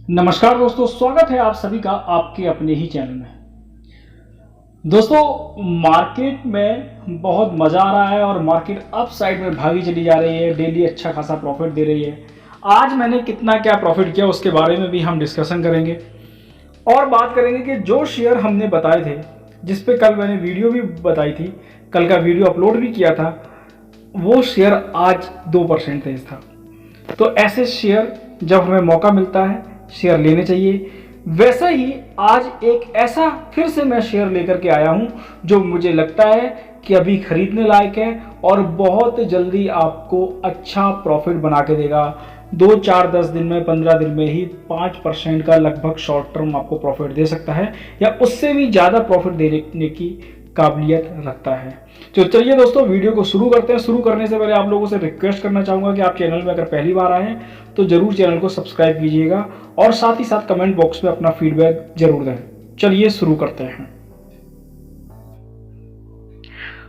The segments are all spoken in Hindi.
नमस्कार दोस्तों, स्वागत है आप सभी का आपके अपने ही चैनल में। दोस्तों, मार्केट में बहुत मज़ा आ रहा है और मार्केट अप साइड में भागी चली जा रही है। डेली अच्छा खासा प्रॉफिट दे रही है। आज मैंने कितना क्या प्रॉफिट किया उसके बारे में भी हम डिस्कशन करेंगे और बात करेंगे कि जो शेयर हमने बताए थे, जिस पे कल मैंने वीडियो भी बताई थी, कल का वीडियो अपलोड भी किया था, वो शेयर आज 2% तेज था। तो ऐसे शेयर जब हमें मौका मिलता है शेयर लेने चाहिए। वैसे ही आज एक ऐसा फिर से मैं शेयर लेकर के आया हूं जो मुझे लगता है कि अभी खरीदने लायक है और बहुत जल्दी आपको अच्छा प्रॉफिट बना के देगा। 2, 4, 10 दिन में, 15 दिन में ही 5% का लगभग शॉर्ट टर्म आपको प्रॉफिट दे सकता है या उससे भी ज़्यादा प्रॉफिट देने की काबिलियत रखता है। तो चलिए दोस्तों, वीडियो को शुरू करते हैं। शुरू करने से पहले आप लोगों से रिक्वेस्ट करना चाहूँगा कि आप चैनल में अगर पहली बार आए हैं तो जरूर चैनल को सब्सक्राइब कीजिएगा और साथ ही साथ कमेंट बॉक्स में अपना फीडबैक जरूर दें। चलिए शुरू करते हैं।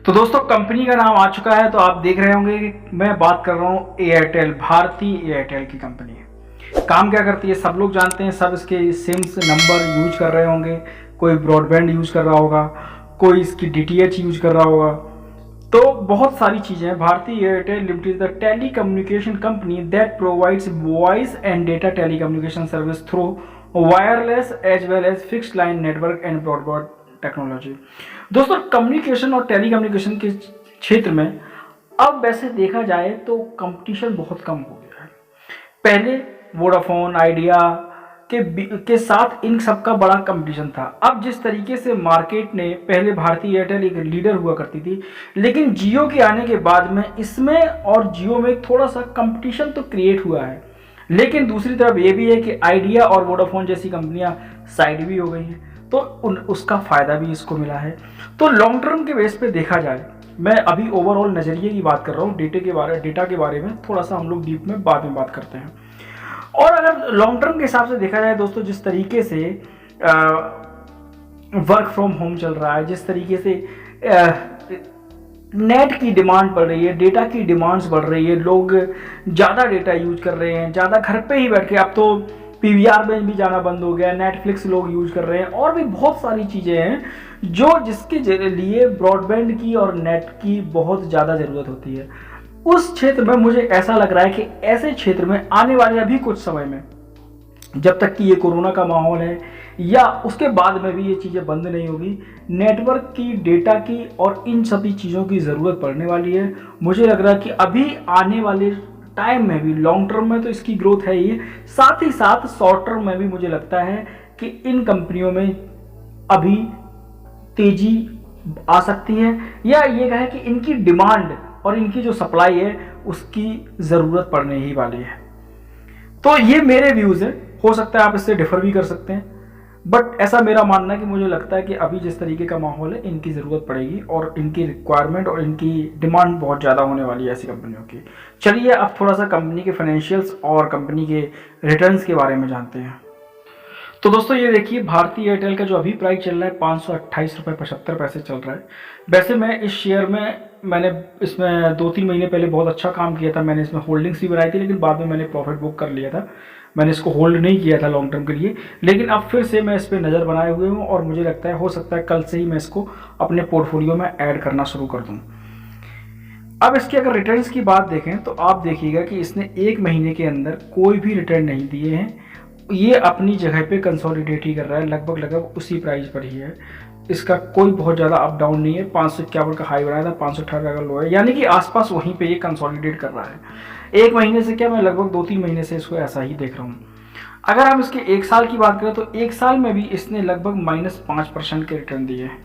तो दोस्तों, कंपनी का नाम आ चुका है तो आप देख रहे होंगे कि मैं बात कर रहा हूँ एयरटेल, भारतीय एयरटेल की कंपनी है। काम क्या करती है सब लोग जानते हैं, सब इसके सिम्स नंबर यूज कर रहे होंगे। कोई ब्रॉडबैंड यूज कर रहा होगा, कोई इसकी DTH यूज कर रहा होगा। तो बहुत सारी चीज़ें हैं। Bharti Airtel limited is the telecommunication company that provides voice and data telecommunication service through wireless as well as fixed line network and broadband technology. दोस्तों, कम्युनिकेशन और टेली कम्युनिकेशन के क्षेत्र में अब वैसे देखा जाए तो कंपटीशन बहुत कम हो गया है। पहले वोडाफोन, आइडिया के साथ इन सब का बड़ा कंपटीशन था। अब जिस तरीके से मार्केट ने, पहले भारतीय एयरटेल एक लीडर हुआ करती थी, लेकिन जियो के आने के बाद में इसमें और जियो में थोड़ा सा कंपटीशन तो क्रिएट हुआ है। लेकिन दूसरी तरफ ये भी है कि आइडिया और वोडाफोन जैसी कंपनियां साइड भी हो गई हैं, तो उसका फायदा भी इसको मिला है। तो लॉन्ग टर्म के बेस पे देखा जाए, मैं अभी ओवरऑल नजरिए की बात कर रहा हूँ। डेटा के बारे में थोड़ा सा हम लोग डीप में बाद में बात करते हैं। और अगर लॉन्ग टर्म के हिसाब से देखा जाए दोस्तों, जिस तरीके से वर्क फ्रॉम होम चल रहा है, जिस तरीके से नेट की डिमांड बढ़ रही है, डेटा की डिमांड्स बढ़ रही है, लोग ज़्यादा डेटा यूज कर रहे हैं, ज़्यादा घर पे ही बैठ के, अब तो PVR में भी जाना बंद हो गया, नेटफ्लिक्स लोग यूज कर रहे हैं और भी बहुत सारी चीज़ें हैं जो जिसके लिए ब्रॉडबैंड की और नेट की बहुत ज़्यादा ज़रूरत होती है। उस क्षेत्र में मुझे ऐसा लग रहा है कि ऐसे क्षेत्र में आने वाले अभी कुछ समय में, जब तक कि ये कोरोना का माहौल है या उसके बाद में भी ये चीज़ें बंद नहीं होगी, नेटवर्क की, डेटा की और इन सभी चीज़ों की ज़रूरत पड़ने वाली है। मुझे लग रहा है कि अभी आने वाले टाइम में भी, लॉन्ग टर्म में तो इसकी ग्रोथ है ही, साथ ही साथ शॉर्ट टर्म में भी मुझे लगता है कि इन कंपनियों में अभी तेजी आ सकती है, या ये कहे कि इनकी डिमांड और इनकी जो सप्लाई है उसकी ज़रूरत पड़ने ही वाली है। तो ये मेरे व्यूज़ हैं, हो सकता है आप इससे डिफर भी कर सकते हैं, बट ऐसा मेरा मानना है कि मुझे लगता है कि अभी जिस तरीके का माहौल है इनकी ज़रूरत पड़ेगी और इनकी रिक्वायरमेंट और इनकी डिमांड बहुत ज़्यादा होने वाली है ऐसी कंपनियों की। चलिए अब थोड़ा सा कंपनी के फाइनेंशियल्स और कंपनी के रिटर्न्स के बारे में जानते हैं। तो दोस्तों, ये देखिए, भारतीय एयरटेल का जो अभी प्राइस चल रहा है 528.75 चल रहा है। वैसे मैं इस शेयर में, मैंने इसमें 2-3 महीने पहले बहुत अच्छा काम किया था। मैंने इसमें होल्डिंग्स भी बनाई थी, लेकिन बाद में मैंने प्रॉफिट बुक कर लिया था। मैंने इसको होल्ड नहीं किया था लॉन्ग टर्म के लिए, लेकिन अब फिर से मैं इस पर नज़र बनाए हुए हूँ और मुझे लगता है हो सकता है कल से ही मैं इसको अपने पोर्टफोलियो में ऐड करना शुरू कर दूँ। अब इसके अगर रिटर्न्स की बात देखें तो आप देखिएगा कि इसने 1 महीने के अंदर कोई भी रिटर्न नहीं दिए हैं। ये अपनी जगह पे कंसोलिडेट ही कर रहा है, लगभग उसी प्राइस पर ही है। इसका कोई बहुत ज़्यादा अप डाउन नहीं है। 551 का हाई बनाया था, 518 का लो है, यानी कि आसपास वहीं पे ये कंसोलिडेट कर रहा है। 1 महीने से क्या, मैं लगभग 2-3 महीने से इसको ऐसा ही देख रहा हूँ। अगर हम इसके 1 साल की बात करें तो 1 साल में भी इसने लगभग -5% के रिटर्न दिए हैं।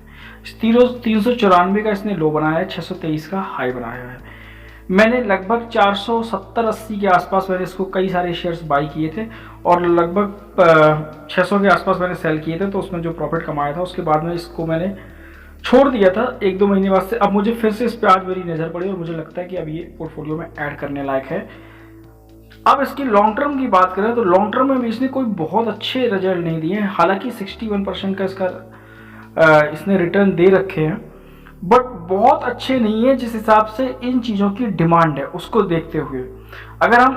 394 का इसने लो बनाया है, 623 का हाई बनाया है। मैंने लगभग 470-80 के आसपास मैंने इसको कई सारे शेयर्स बाई किए थे और लगभग 600 के आसपास मैंने सेल किए थे। तो उसमें जो प्रॉफिट कमाया था उसके बाद में इसको मैंने छोड़ दिया था 1-2 महीने बाद से। अब मुझे फिर से इस पर आज मेरी नज़र पड़ी और मुझे लगता है कि अब ये पोर्टफोलियो में ऐड करने लायक है। अब इसकी लॉन्ग टर्म की बात करें तो लॉन्ग टर्म में भी इसने कोई बहुत अच्छे रिजल्ट नहीं दिए हैं। हालांकि 61% का इसका इसने रिटर्न दे रखे हैं, बट बहुत अच्छे नहीं है जिस हिसाब से इन चीज़ों की डिमांड है उसको देखते हुए। अगर हम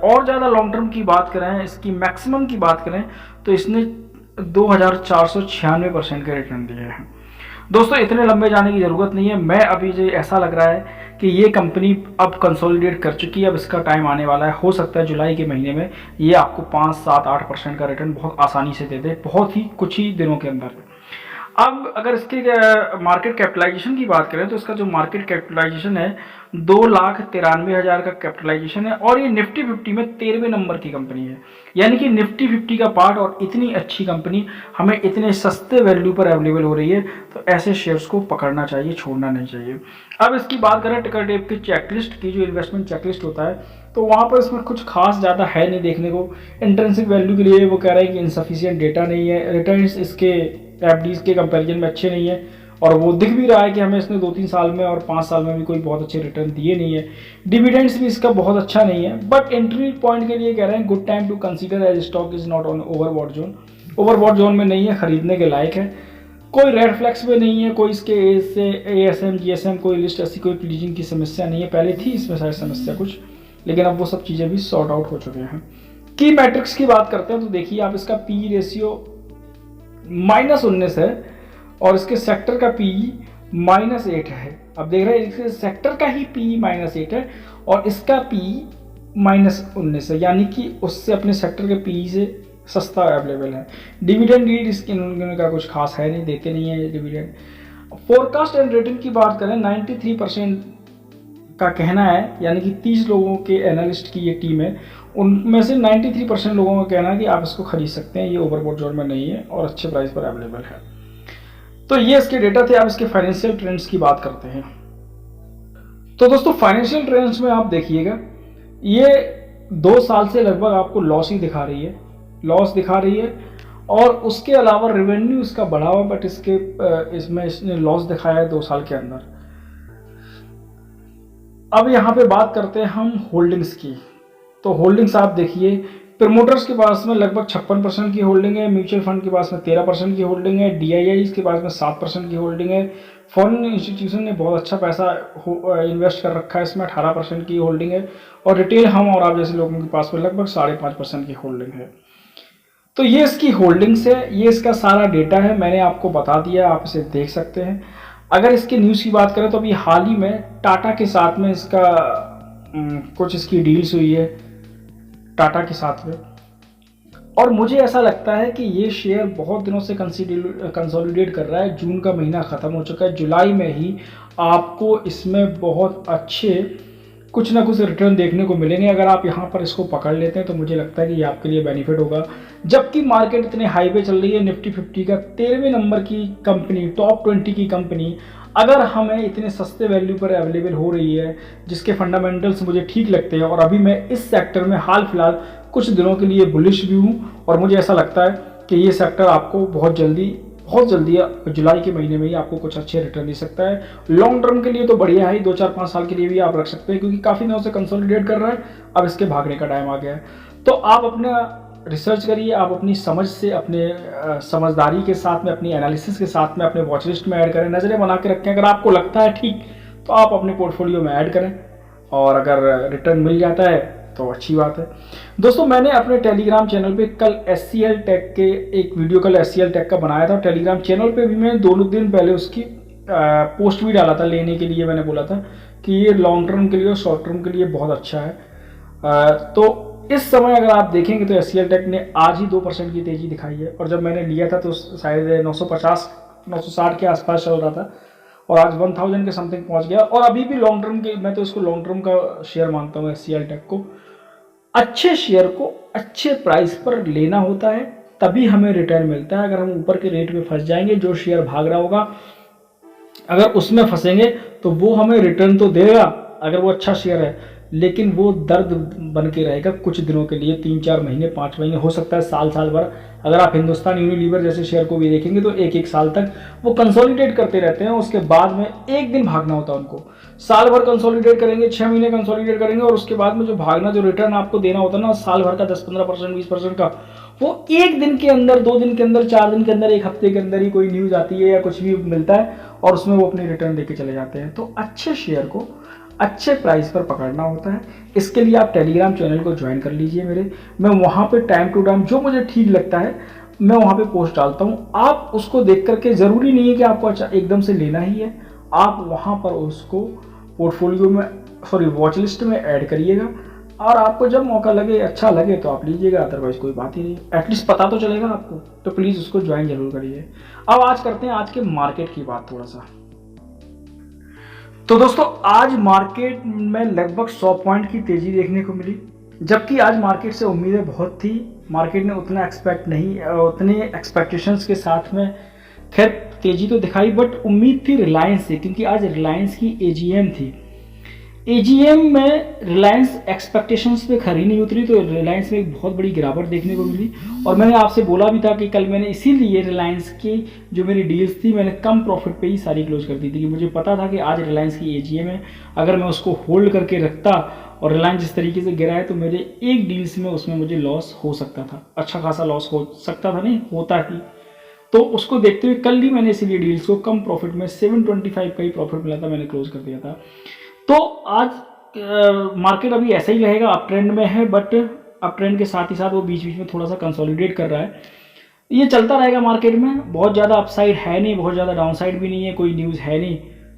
और ज़्यादा लॉन्ग टर्म की बात करें, इसकी मैक्सिमम की बात करें, तो इसने 2496% के रिटर्न दिए हैं। दोस्तों इतने लंबे जाने की ज़रूरत नहीं है। मैं अभी जो ऐसा लग रहा है कि ये कंपनी अब कंसोलिडेट कर चुकी है, अब इसका टाइम आने वाला है। हो सकता है जुलाई के महीने में ये आपको 5, 7, 8% का रिटर्न बहुत आसानी से दे दे, बहुत ही कुछ ही दिनों के अंदर। अब अगर इसके मार्केट कैपिटलाइजेशन की बात करें तो इसका जो मार्केट कैपिटलाइजेशन है 2,93,000 का कैपिटलाइजेशन है, और ये निफ्टी 50 में 13वें नंबर की कंपनी है। यानी कि निफ्टी 50 का पार्ट और इतनी अच्छी कंपनी हमें इतने सस्ते वैल्यू पर अवेलेबल हो रही है, तो ऐसे शेयर्स को पकड़ना चाहिए, छोड़ना नहीं चाहिए। अब इसकी बात करें टिकर टेप की चेकलिस्ट की, जो इन्वेस्टमेंट चेकलिस्ट होता है, तो वहाँ पर इसमें कुछ खास ज़्यादा है नहीं देखने को। इंट्रिंसिक वैल्यू के लिए वो कह रहा है कि इनसफिशिएंट डेटा नहीं है, रिटर्न्स इसके एफडीज के कंपैरिजन में अच्छे नहीं है, और वो दिख भी रहा है कि हमें इसने 2-3 साल में और 5 साल में भी कोई बहुत अच्छे रिटर्न दिए नहीं है। डिविडेंड्स भी इसका बहुत अच्छा नहीं है, बट एंट्री पॉइंट के लिए कह रहे हैं good time to consider as stock is not on overbought zone. Overbought zone में नहीं है, खरीदने के लायक है, कोई रेड फ्लैग्स में नहीं है, कोई इसके ASM GSM कोई लिस्ट ऐसी कोई प्लीजिंग की समस्या नहीं है। पहले थी इसमें शायद समस्या कुछ, लेकिन अब वो सब चीज़ें भी सॉर्ट आउट हो चुके हैं। की मैट्रिक्स की बात करते हैं तो देखिए आप, इसका PE रेशियो -19 है, और इसके सेक्टर का PE -8 है। अब देख रहे हैं इसके सेक्टर का ही PE -8 है और इसका PE -19 है, यानी कि उससे अपने सेक्टर के PE से सस्ता अवेलेबल है। डिविडेंड रीड इसके का कुछ खास है नहीं, देते नहीं है ये डिविडेंड। फोरकास्ट एंड रेटिंग की बात करें 93% का कहना है, यानी कि 30 लोगों के एनालिस्ट की ये टीम है, उनमें से 93% लोगों का कहना है कि आप इसको खरीद सकते हैं, ये ओवरबॉट जोन में नहीं है और अच्छे प्राइस पर अवेलेबल है। तो ये इसके डेटा थे। आप इसके फाइनेंशियल ट्रेंड्स की बात करते हैं। तो दोस्तों फाइनेंशियल ट्रेंड्स में आप देखिएगा, ये 2 साल से लगभग आपको लॉस ही दिखा रही है, लॉस दिखा रही है, और उसके अलावा रेवेन्यू इसका बढ़ा हुआ, बट इसमें इसने लॉस दिखाया है 2 साल के अंदर। अब यहाँ पे बात करते हैं हम होल्डिंग्स की। तो होल्डिंग्स आप देखिए, प्रमोटर्स के पास में लगभग 56% की होल्डिंग है, म्यूचुअल फंड के पास में 13% की होल्डिंग है, DII के पास में 7% की होल्डिंग है, फॉरेन इंस्टीट्यूशन ने बहुत अच्छा पैसा इन्वेस्ट कर रखा है इसमें, 18% की होल्डिंग है, और रिटेल हम और आप जैसे लोगों के पास में लगभग 5.5% की होल्डिंग है। तो ये इसकी होल्डिंग्स है, ये इसका सारा डेटा है, मैंने आपको बता दिया, आप इसे देख सकते हैं। अगर इसकी न्यूज़ की बात करें तो अभी हाल ही में टाटा के साथ में इसका कुछ इसकी डील्स हुई है टाटा के साथ में, और मुझे ऐसा लगता है कि ये शेयर बहुत दिनों से कंसोलिडेट कर रहा है। जून का महीना ख़त्म हो चुका है, जुलाई में ही आपको इसमें बहुत अच्छे कुछ ना कुछ रिटर्न देखने को मिलेंगे। अगर आप यहाँ पर इसको पकड़ लेते हैं तो मुझे लगता है कि ये आपके लिए बेनिफिट होगा। जबकि मार्केट इतने हाई पे चल रही है, निफ्टी 50 का 13वें नंबर की कंपनी, टॉप 20 की कंपनी अगर हमें इतने सस्ते वैल्यू पर अवेलेबल हो रही है, जिसके फंडामेंटल्स मुझे ठीक लगते हैं, और अभी मैं इस सेक्टर में हाल फिलहाल कुछ दिनों के लिए बुलिश भी हूँ, और मुझे ऐसा लगता है कि ये सेक्टर आपको बहुत जल्दी जुलाई के महीने में ही आपको कुछ अच्छे रिटर्न दे सकता है। लॉन्ग टर्म के लिए तो बढ़िया है, 2-4-5 साल के लिए भी आप रख सकते हैं, क्योंकि काफ़ी दिनों से कंसोलिडेट कर रहा है, अब इसके भागने का टाइम आ गया है। तो आप अपना रिसर्च करिए, आप अपनी समझ से, अपने समझदारी के साथ में, अपनी एनालिसिस के साथ में अपने वॉच लिस्ट में ऐड करें, नज़रें बना के रखें। अगर आपको लगता है ठीक, तो आप अपने पोर्टफोलियो में ऐड करें, और अगर रिटर्न मिल जाता है तो अच्छी बात है। दोस्तों मैंने अपने टेलीग्राम चैनल पे कल SCL टेक के एक वीडियो कल SCL टेक का बनाया था, टेलीग्राम चैनल पे भी मैं 2 दिन पहले उसकी पोस्ट भी डाला था लेने के लिए। मैंने बोला था कि ये लॉन्ग टर्म के लिए और शॉर्ट टर्म के लिए बहुत अच्छा है। तो इस समय अगर आप देखेंगे तो SCL टेक ने आज ही 2% की तेज़ी दिखाई है, और जब मैंने लिया था तो शायद 950-960 के आसपास चल रहा था, और आज 1000 के समथिंग पहुंच गया। और अभी भी लॉन्ग टर्म के, मैं तो इसको लॉन्ग टर्म का शेयर मानता हूँ SCL टेक को। अच्छे शेयर को अच्छे प्राइस पर लेना होता है, तभी हमें रिटर्न मिलता है। अगर हम ऊपर के रेट में फंस जाएंगे, जो शेयर भाग रहा होगा अगर उसमें फंसेंगे, तो वो हमें रिटर्न तो देगा अगर वो अच्छा शेयर है, लेकिन वो दर्द बन के रहेगा कुछ दिनों के लिए, 3-4 महीने, 5 महीने, हो सकता है साल भर। अगर आप हिंदुस्तान यूनिलीवर जैसे शेयर को भी देखेंगे तो 1-1 साल तक वो कंसोलिडेट करते रहते हैं, उसके बाद में एक दिन भागना होता है उनको। साल भर कंसोलिडेट करेंगे, 6 महीने कंसोलिडेट करेंगे, और उसके बाद में जो भागना, जो रिटर्न आपको देना होता है ना साल भर का 10-15%, 20% का, वो एक दिन के अंदर, 2 दिन के अंदर, 4 दिन के अंदर, 1 हफ्ते के अंदर ही कोई न्यूज़ आती है या कुछ भी मिलता है, और उसमें वो अपनी रिटर्न देके चले जाते हैं। तो अच्छे शेयर को अच्छे प्राइस पर पकड़ना होता है। इसके लिए आप टेलीग्राम चैनल को ज्वाइन कर लीजिए मेरे। मैं वहाँ पे टाइम टू टाइम जो मुझे ठीक लगता है मैं वहाँ पे पोस्ट डालता हूँ। आप उसको देख करके, ज़रूरी नहीं है कि आपको अच्छा एकदम से लेना ही है, आप वहाँ पर उसको पोर्टफोलियो में, सॉरी, वॉच लिस्ट में ऐड करिएगा और आपको जब मौका लगे, अच्छा लगे तो आप लीजिएगा, अदरवाइज कोई बात ही नहीं। एटलीस्ट पता तो चलेगा आपको, तो प्लीज़ उसको ज्वाइन जरूर करिए। अब आज करते हैं आज के मार्केट की बात थोड़ा सा। तो दोस्तों आज मार्केट में लगभग 100 पॉइंट की तेजी देखने को मिली, जबकि आज मार्केट से उम्मीदें बहुत थी। मार्केट ने उतना उतने एक्सपेक्टेशंस के साथ में खैर तेजी तो दिखाई, बट उम्मीद थी रिलायंस से, क्योंकि आज रिलायंस की एजीएम थी। एजीएम में रिलायंस एक्सपेक्टेशंस पे खरी नहीं उतरी, तो रिलायंस में एक बहुत बड़ी गिरावट देखने को मिली। और मैंने आपसे बोला भी था कि कल मैंने इसीलिए रिलायंस की जो मेरी डील्स थी मैंने कम प्रॉफिट पे ही सारी क्लोज कर दी थी, कि मुझे पता था कि आज रिलायंस की एजीएम है, अगर मैं उसको होल्ड करके रखता और रिलायंस जिस तरीके से गिरा है तो मेरे एक डील्स में उसमें मुझे लॉस हो सकता था, अच्छा खासा लॉस हो सकता था, नहीं होता ही। तो उसको देखते हुए कल ही मैंने इसीलिए डील्स को कम प्रॉफिट में 725 का ही प्रॉफिट मिला था, मैंने क्लोज कर दिया था। तो आज मार्केट अभी ऐसा ही रहेगा, अप ट्रेंड में है, बट अप ट्रेंड के साथ ही साथ वो बीच बीच में थोड़ा सा कंसोलिडेट कर रहा है। ये चलता रहेगा मार्केट में, बहुत ज़्यादा अपसाइड है नहीं, बहुत ज़्यादा डाउनसाइड भी नहीं है, कोई न्यूज़ है नहीं,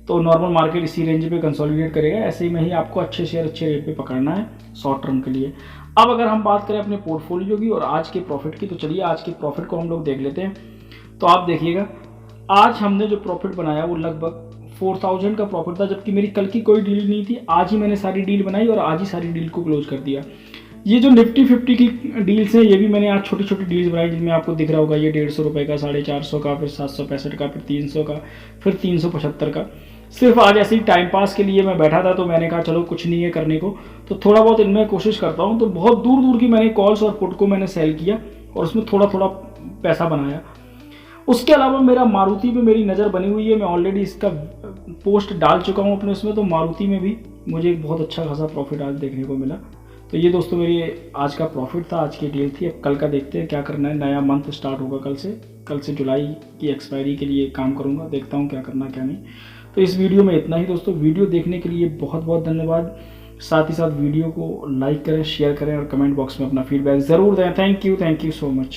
तो नॉर्मल मार्केट इसी रेंज पे कंसोलिडेट करेगा। ऐसे ही में ही आपको अच्छे शेयर अच्छे रेट पे पकड़ना है शॉर्ट टर्म के लिए। अब अगर हम बात करें अपने पोर्टफोलियो की और आज के प्रॉफिट की, तो चलिए आज के प्रॉफिट को हम लोग देख लेते हैं। तो आप देखिएगा आज हमने जो प्रॉफिट बनाया वो लगभग 4000 का प्रॉफिट था, जबकि मेरी कल की कोई डील नहीं थी। आज ही मैंने सारी डील बनाई और आज ही सारी डील को क्लोज कर दिया। ये जो निफ्टी 50 की डील्स हैं ये भी मैंने आज छोटी छोटी डील्स बनाई, जिनमें आपको दिख रहा होगा ये 150 रुपये का, 450 का, फिर 765 का, फिर 300 का, फिर 375 का। सिर्फ आज ऐसे ही टाइम पास के लिए मैं बैठा था, तो मैंने कहा चलो कुछ नहीं है करने को, तो थोड़ा बहुत इनमें कोशिश करता हूँ। तो बहुत दूर दूर की मैंने कॉल्स और पुट को मैंने सेल किया और उसमें थोड़ा थोड़ा पैसा बनाया। उसके अलावा मेरा मारुति में मेरी नज़र बनी हुई है, मैं ऑलरेडी इसका पोस्ट डाल चुका हूँ अपने उसमें, तो मारुति में भी मुझे एक बहुत अच्छा खासा प्रॉफिट आज देखने को मिला। तो ये दोस्तों मेरी आज का प्रॉफिट था, आज की डील थी। अब कल का देखते हैं क्या करना है। नया मंथ स्टार्ट होगा कल से जुलाई की एक्सपायरी के लिए काम करूँगा, देखता हूँ क्या करना क्या नहीं। तो इस वीडियो में इतना ही दोस्तों। वीडियो देखने के लिए बहुत बहुत धन्यवाद। साथ ही साथ वीडियो को लाइक करें, शेयर करें और कमेंट बॉक्स में अपना फीडबैक ज़रूर दें। Thank you so much.